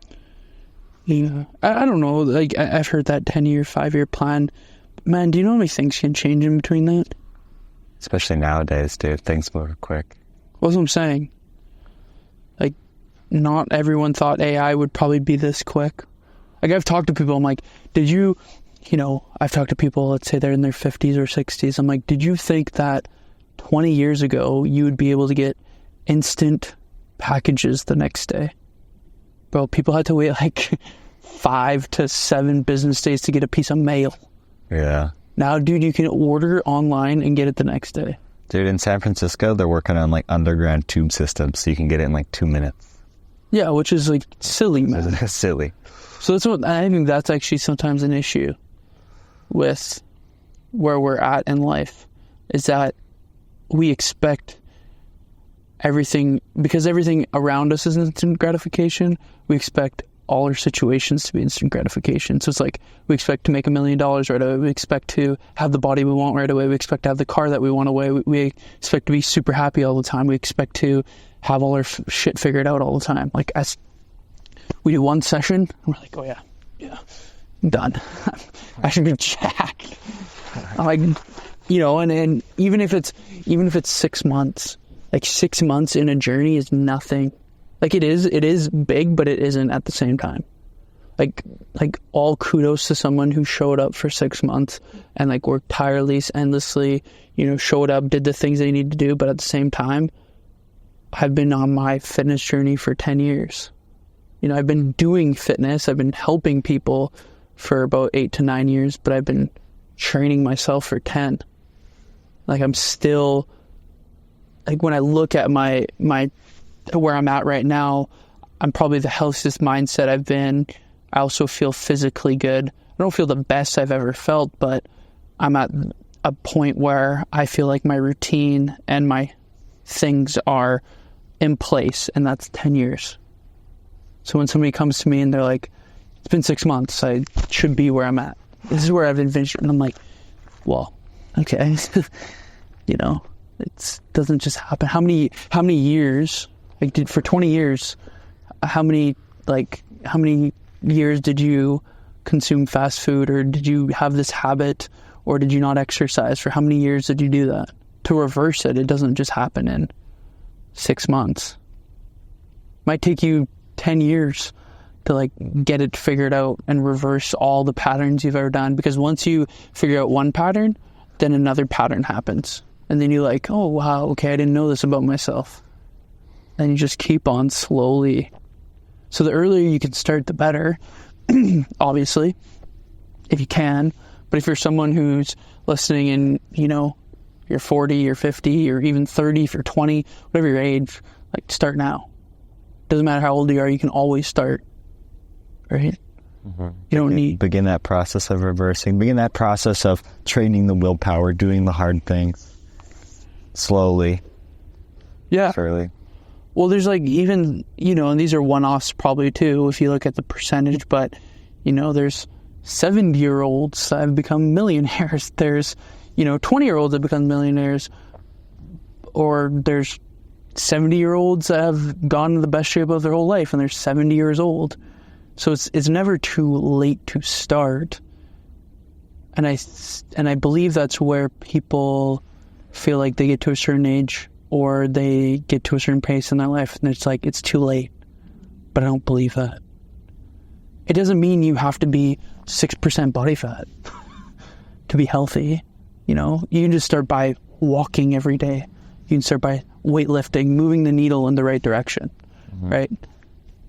Yeah. I don't know. Like, I've heard that 10-year, 5-year plan. Man, do you know how many things can change in between that? Especially nowadays, dude. Things move quick. What's what I'm saying? Like, not everyone thought AI would probably be this quick. Like, I've talked to people, I'm like, did you, I've talked to people, let's say they're in their 50s or 60s. I'm like, did you think that 20 years ago you would be able to get instant packages the next day? Bro, people had to wait like 5 to 7 business days to get a piece of mail. Yeah. Now, dude, you can order online and get it the next day. Dude, in San Francisco, they're working on, like, underground tube systems, so you can get it in, like, 2 minutes. Yeah, which is, like, silly, man. It's silly. So I think that's actually sometimes an issue with where we're at in life, is that we expect everything, because everything around us is instant gratification, we expect all our situations to be instant gratification. So it's like, we expect to make $1 million right away. We expect to have the body we want right away. We expect to have the car that we want away. We expect to be super happy all the time. We expect to have all our shit figured out all the time. Like, as we do one session, and we're like, oh yeah, I'm done. I should be jacked. I'm like, and even if it's 6 months, like 6 months in a journey is nothing. Like, it is big, but it isn't at the same time. Like all kudos to someone who showed up for 6 months and, like, worked tirelessly, endlessly, showed up, did the things they need to do. But at the same time, I've been on my fitness journey for 10 years. I've been doing fitness. I've been helping people for about 8 to 9 years, but I've been training myself for 10. Like, I'm still, like, when I look at my where I'm at right now, I'm probably the healthiest mindset I've been. I also feel physically good. I don't feel the best I've ever felt, but I'm at a point where I feel like my routine and my things are in place, and that's 10 years. So when somebody comes to me and they're like, it's been 6 months, I should be where I'm at. This is where I've envisioned. And I'm like, well, okay. You know, it doesn't just happen. How many years, like for 20 years, how many years did you consume fast food, or did you have this habit, or did you not exercise? For how many years did you do that? To reverse it, it doesn't just happen in 6 months. It might take you 10 years to like get it figured out and reverse all the patterns you've ever done. Because once you figure out one pattern, then another pattern happens. And then you're like, oh, wow, okay, I didn't know this about myself. And you just keep on slowly. So the earlier you can start, the better, obviously, if you can. But if you're someone who's listening and, you know, you're 40 or 50 or even 30, if you're 20, whatever your age, like start now. Doesn't matter how old you are, you can always start, right? Mm-hmm. You don't need... Begin that process of reversing. Begin that process of training the willpower, doing the hard things slowly. Yeah. Surely. Well, there's like even, you know, and these are one-offs probably too, if you look at the percentage, but, you know, there's 70-year-olds that have become millionaires. There's, you know, 20-year-olds that become millionaires, or there's 70-year-olds that have gone to the best shape of their whole life and they're 70 years old. So it's never too late to start. And I believe that's where people feel like they get to a certain age or they get to a certain pace in their life and it's like, it's too late. But I don't believe that. It doesn't mean you have to be 6% body fat to be healthy. You know, you can just start by walking every day. You can start by weightlifting, moving the needle in the right direction, right?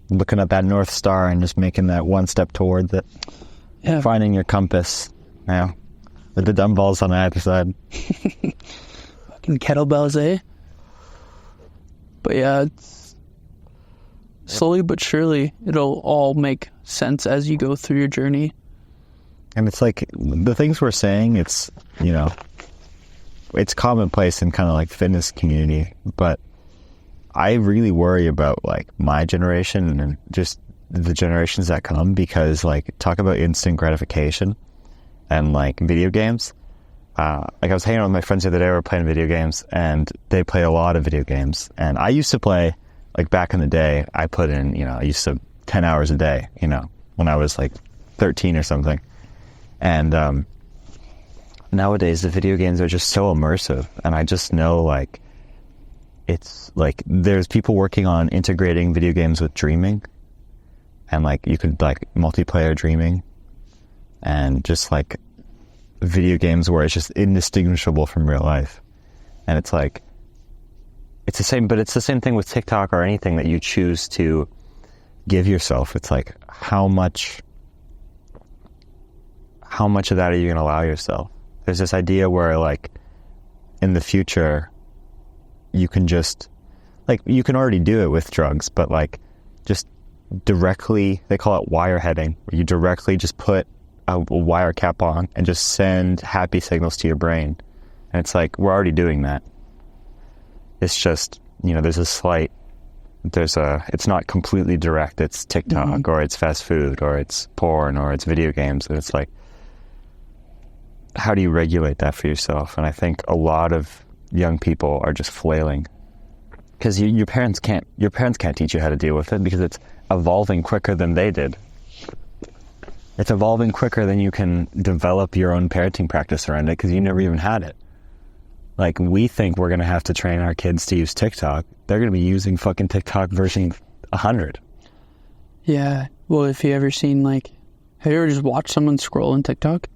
Looking at that Northstar and just making that one step towards it. Yeah. Finding your compass. Yeah. With the dumbbells on either side. Fucking kettlebells, eh? But yeah, it's slowly but surely, it'll all make sense as you go through your journey. And it's like, the things we're saying, it's, you know, it's commonplace in kind of like fitness community, but I really worry about like my generation and just the generations that come, because like, talk about instant gratification and like video games. Like I was hanging out with my friends the other day, we were playing video games, and they play a lot of video games. And I used to play, like back in the day, I put in, you know, I used to 10 hours a day, you know, when I was like 13 or something. And nowadays the video games are just so immersive, and I just know like, it's like there's people working on integrating video games with dreaming, and like you could like multiplayer dreaming, and just like video games where it's just indistinguishable from real life. And it's like, it's the same, but it's the same thing with TikTok or anything that you choose to give yourself. It's like, how much of that are you going to allow yourself? There's this idea where like in the future you can just, like, you can already do it with drugs, but like just directly, they call it wireheading, where you directly just put a wire cap on and just send happy signals to your brain. And it's like, we're already doing that. It's just, you know, it's not completely direct. It's TikTok, or it's fast food, or it's porn, or it's video games. And it's like, how do you regulate that for yourself? And I think a lot of young people are just flailing, because your parents can't teach you how to deal with it, because it's evolving quicker than they did. It's evolving quicker than you can develop your own parenting practice around it, because you never even had it. Like, we think we're going to have to train our kids to use TikTok. They're going to be using fucking TikTok version 100. Yeah. Well, if you ever seen, like, have you ever just watched someone scroll on TikTok?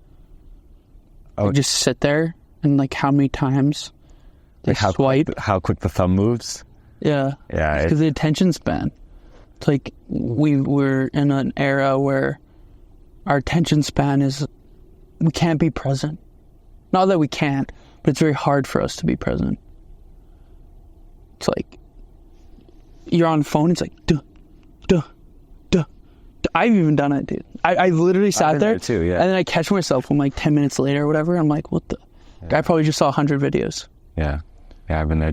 Oh, like, just sit there and like how many times they like swipe. How quick the thumb moves. Yeah. Yeah. Because the attention span. It's like we're in an era where our attention span is, we can't be present. Not that we can't, but it's very hard for us to be present. It's like, you're on phone, it's like, duh, duh, duh. I've even done it, dude. I literally sat there too, yeah. And then I catch myself from like 10 minutes later or whatever. I'm like, what the? Yeah. I probably just saw 100 videos. Yeah. Yeah, I've been there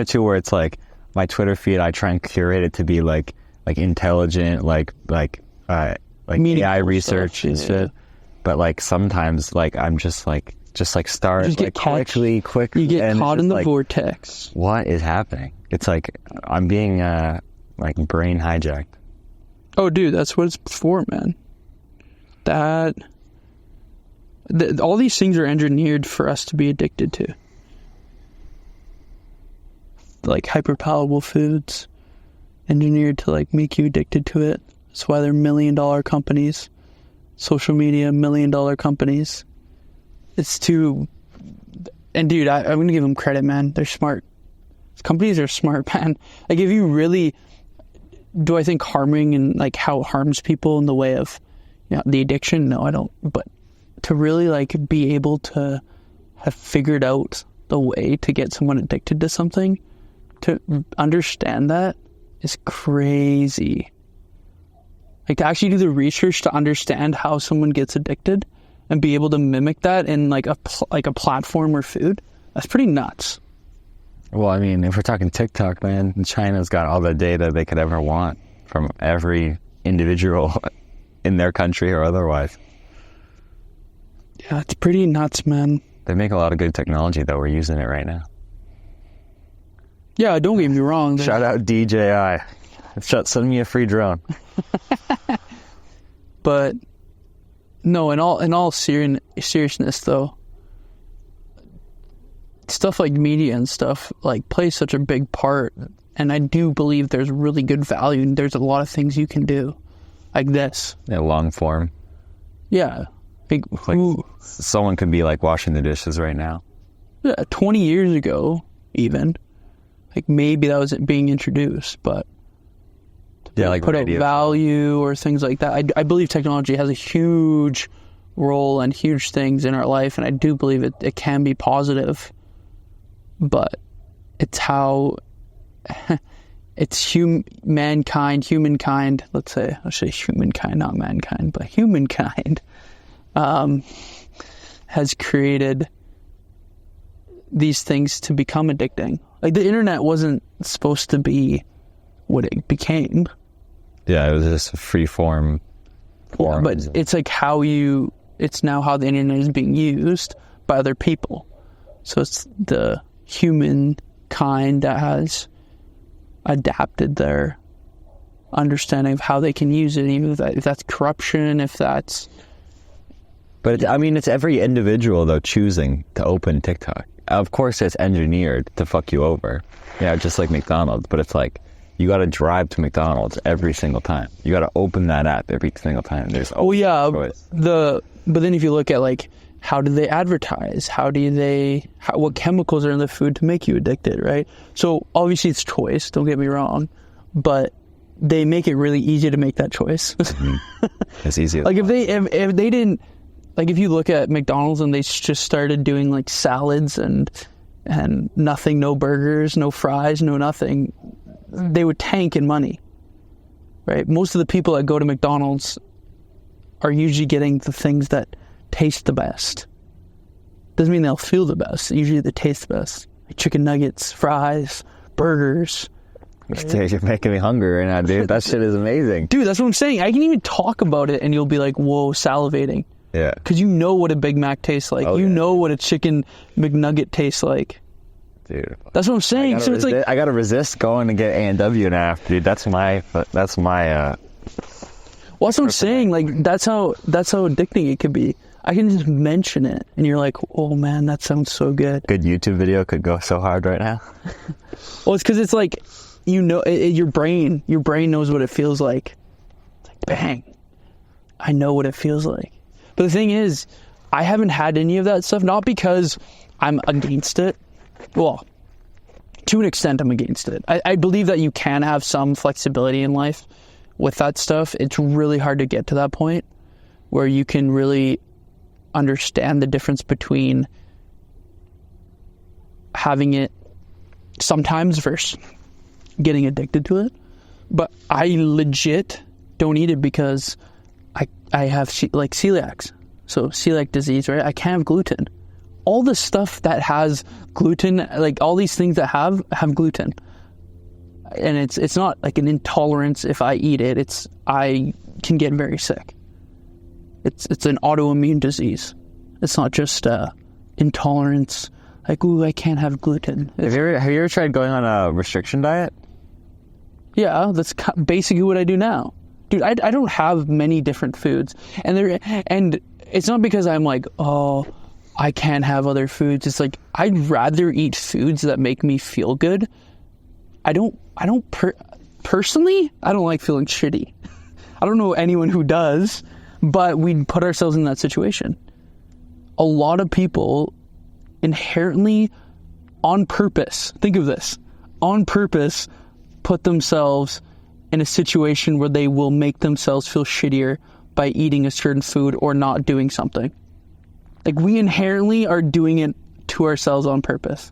too. Where it's like, my Twitter feed, I try and curate it to be like intelligent, like Meaningful AI research stuff, and shit. But like sometimes like I'm just like start just get like quickly. You get and caught it's in the like, vortex. what is happening? It's like I'm being like brain hijacked. Oh, dude, that's what it's for, man. All these things are engineered for us to be addicted to. Like hyperpalatable foods, engineered to like make you addicted to it. That's why they're $1 million companies. Social media, $1 million companies. It's too... And dude, I'm going to give them credit, man. They're smart. Companies are smart, man. Like if you really... Do I think harming and like how it harms people in the way of the addiction? No, I don't. But to really like be able to have figured out the way to get someone addicted to something, to understand that is crazy. Like to actually do the research to understand how someone gets addicted and be able to mimic that in like a platform or food, that's pretty nuts. Well, I mean, if we're talking TikTok, man, China's got all the data they could ever want from every individual in their country or otherwise. Yeah, it's pretty nuts, man. They make a lot of good technology, though. We're using it right now. Yeah, don't get me wrong. Shout out DJI. Send me a free drone. But no, in all seriousness, though, stuff like media and stuff like plays such a big part, and I do believe there's really good value, and there's a lot of things you can do, like this. Yeah, long form. Yeah, like someone could be like washing the dishes right now. Yeah, 20 years ago, even, like maybe that was being introduced, but yeah, like put out value or things like that. I believe technology has a huge role and huge things in our life, and I do believe it can be positive. But it's how it's humankind, let's say, I say humankind, not mankind, but humankind, has created these things to become addicting. Like the internet wasn't supposed to be what it became. Yeah, it was just a free form. Yeah, but it's like it's now how the internet is being used by other people. So it's the humankind that has adapted their understanding of how they can use it, even if that's corruption, if that's... But I mean, it's every individual, though, choosing to open TikTok. Of course, it's engineered to fuck you over. Yeah, just like McDonald's. But it's like, you got to drive to McDonald's every single time. You got to open that app every single time. There's choice. But then if you look at like, how do they advertise? What chemicals are in the food to make you addicted, right? So obviously it's choice, don't get me wrong, but they make it really easy to make that choice. Mm-hmm. It's easy. Like if they didn't, like if you look at McDonald's and they just started doing like salads and nothing, no burgers, no fries, no nothing, they would tank in money, right? Most of the people that go to McDonald's are usually getting the things that taste the best. Doesn't mean they'll feel the best. Usually they taste the best. Like chicken nuggets, fries, burgers. Right? You're making me hungry right now, dude. That shit is amazing. Dude, that's what I'm saying. I can even talk about it and you'll be like, whoa, salivating. Yeah. Because you know what a Big Mac tastes like. You know what a chicken McNugget tastes like. Dude. That's what I'm saying. So it's like... I gotta resist going to get A&W now, dude. That's my well, that's what I'm saying. Like, that's how addicting it could be. I can just mention it, and you're like, oh man, that sounds so good. Good YouTube video could go so hard right now. Well, it's because it's like, your brain knows what it feels like. It's like, bang, I know what it feels like. But the thing is, I haven't had any of that stuff, not because I'm against it. Well, to an extent, I'm against it. I believe that you can have some flexibility in life with that stuff. It's really hard to get to that point where you can really understand the difference between having it sometimes versus getting addicted to it. But I legit don't eat it because I have celiac. So celiac disease, right? I can't have gluten. All the stuff that has gluten, like all these things that have gluten. and it's not like an intolerance. If I eat it, I can get very sick. It's an autoimmune disease. It's not just intolerance. Like, ooh, I can't have gluten. Have you ever tried going on a restriction diet? Yeah, that's basically what I do now. Dude, I don't have many different foods. And it's not because I'm like, oh, I can't have other foods. It's like, I'd rather eat foods that make me feel good. Personally, I don't like feeling shitty. I don't know anyone who does, but we put ourselves in that situation. A lot of people inherently, on purpose, think of this, on purpose, put themselves in a situation where they will make themselves feel shittier by eating a certain food or not doing something. Like, we inherently are doing it to ourselves on purpose.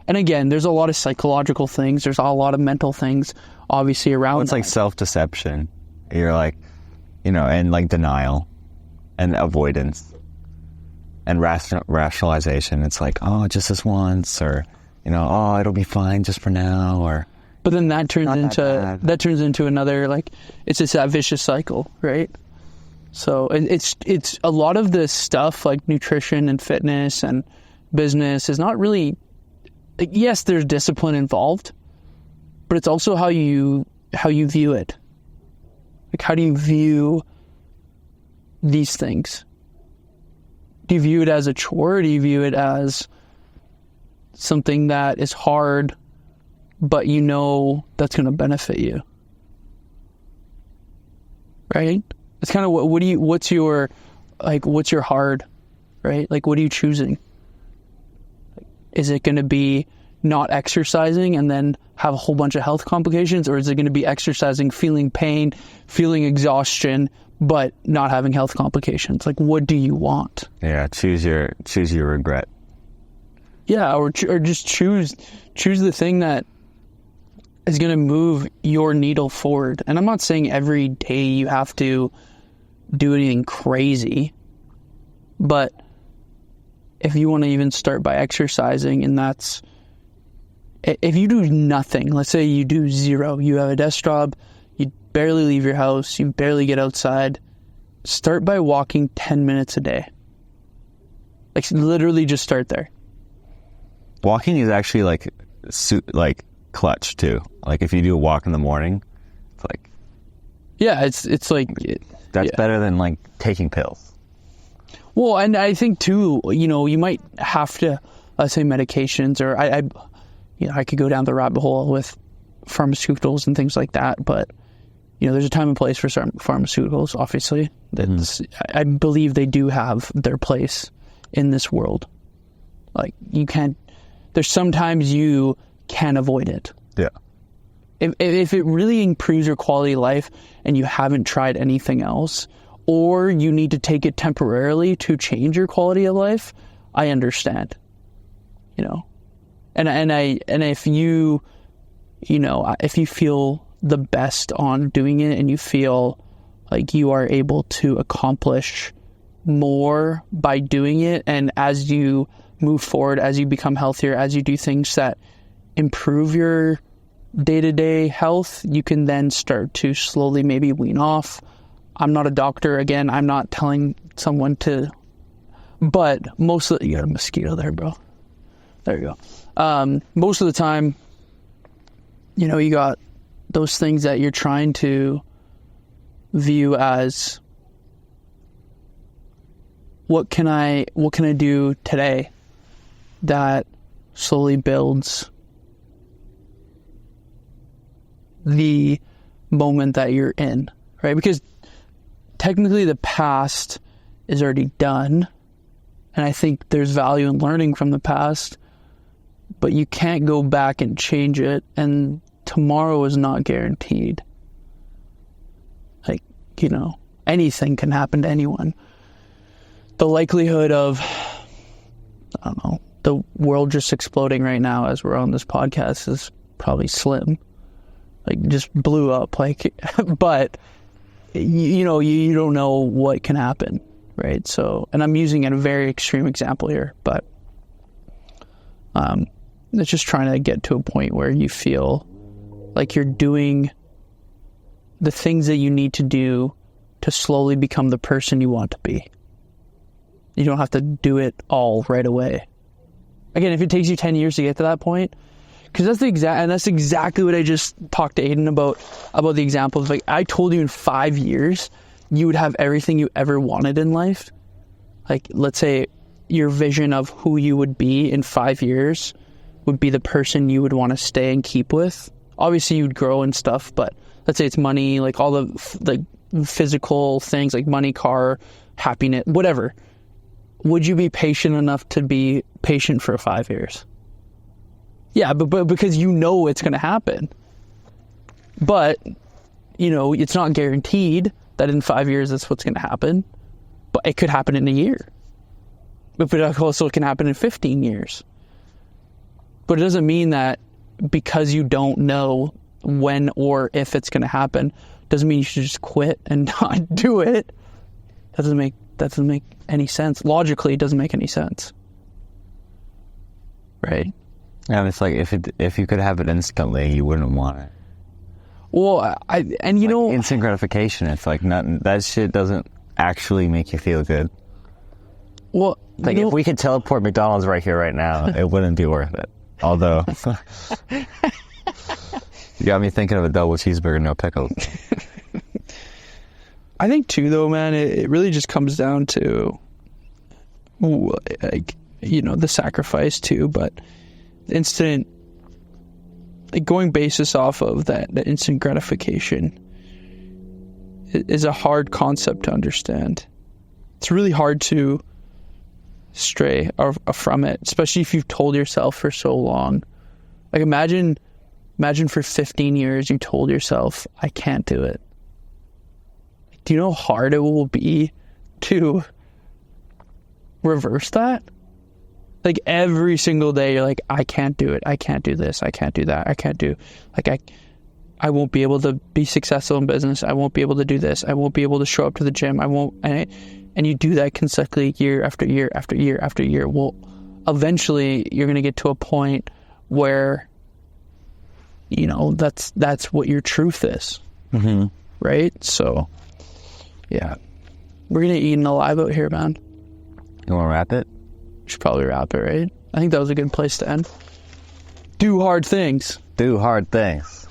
And again, there's a lot of psychological things. There's a lot of mental things, obviously, around It's like self-deception. You're like, and like denial and avoidance and rationalization. It's like, oh, just this once, or, oh, it'll be fine just for now, or... But then that turns into another, like, it's just that vicious cycle, right? So it's a lot of this stuff, like nutrition and fitness and business, is not really, like, yes, there's discipline involved, but it's also how you view it. Like, how do you view these things? Do you view it as a chore? Or do you view it as something that is hard, but that's going to benefit you? Right? It's kind of what's your hard, right? Like, what are you choosing? Is it going to be not exercising and then have a whole bunch of health complications? Or is it going to be exercising, feeling pain, feeling exhaustion, but not having health complications? Like, what do you want? Yeah, choose your regret. Yeah, or just choose the thing that is going to move your needle forward. And I'm not saying every day you have to do anything crazy, but if you want to even start by exercising, and that's, if you do nothing, let's say you do zero, you have a desk job, you barely leave your house, you barely get outside, start by walking 10 minutes a day. Like, literally just start there. Walking is actually like clutch too. Like, if you do a walk in the morning, it's like, yeah, it's like, that's better than like taking pills. Well, and I think too, you might have to, let's say, medications, or I could go down the rabbit hole with pharmaceuticals and things like that, but there's a time and place for certain pharmaceuticals, obviously. I believe they do have their place in this world. Like, there's sometimes you can avoid it. Yeah. If it really improves your quality of life and you haven't tried anything else, or you need to take it temporarily to change your quality of life, I understand. And if you feel the best on doing it, and you feel like you are able to accomplish more by doing it, and as you move forward, as you become healthier, as you do things that improve your day-to-day health, you can then start to slowly maybe wean off. I'm not a doctor. Again, I'm not telling someone to, but you got a mosquito there, bro. There you go. Most of the time, you got those things that you're trying to view as, what can I do today that slowly builds the moment that you're in, right? Because technically the past is already done, and I think there's value in learning from the past, but you can't go back and change it, and tomorrow is not guaranteed. Like, anything can happen to anyone. The likelihood of, I don't know, the world just exploding right now as we're on this podcast is probably slim. Like, just blew up, like, but you don't know what can happen, right? So, and I'm using a very extreme example here, but it's just trying to get to a point where you feel like you're doing the things that you need to do to slowly become the person you want to be. You don't have to do it all right away. Again, if it takes you 10 years to get to that point, because that's exactly what I just talked to Aiden about the example of, like, I told you in 5 years you would have everything you ever wanted in life. Like, let's say your vision of who you would be in 5 years would be the person you would want to stay and keep with. Obviously you'd grow and stuff, but let's say it's money, like all the physical things, like money, car, happiness, whatever. Would you be patient enough to be patient for 5 years? Yeah, but because you know it's going to happen. But, you know, it's not guaranteed that in 5 years that's what's going to happen. But it could happen in a year. But it also can happen in 15 years. But it doesn't mean that because you don't know when or if it's going to happen, doesn't mean you should just quit and not do it. That doesn't make any sense. Logically, it doesn't make any sense. Right? And it's like, if you could have it instantly, you wouldn't want it. Well, instant gratification. It's like that shit doesn't actually make you feel good. Well, like if we could teleport McDonald's right here, right now, it wouldn't be worth it. Although, you got me thinking of a double cheeseburger, no pickles. I think too, though, man, it really just comes down to, like, you know, the sacrifice too, but instant, like, going basis off of that instant gratification is a hard concept to understand. It's really hard to stray from it, especially if you've told yourself for so long. Like, imagine for 15 years you told yourself, I can't do it. Do you know how hard it will be to reverse that? Like, every single day you're like, I can't do it, I can't do this, I can't do that, I won't be able to be successful in business, I won't be able to do this, I won't be able to show up to the gym, and you do that consecutively year after year after year after year. Well, eventually you're going to get to a point where, you know, that's what your truth is. Mm-hmm. Right? So, yeah. We're going to eat alive out here, man. You want to wrap it? We should probably wrap it, right? I think that was a good place to end. Do hard things. Do hard things.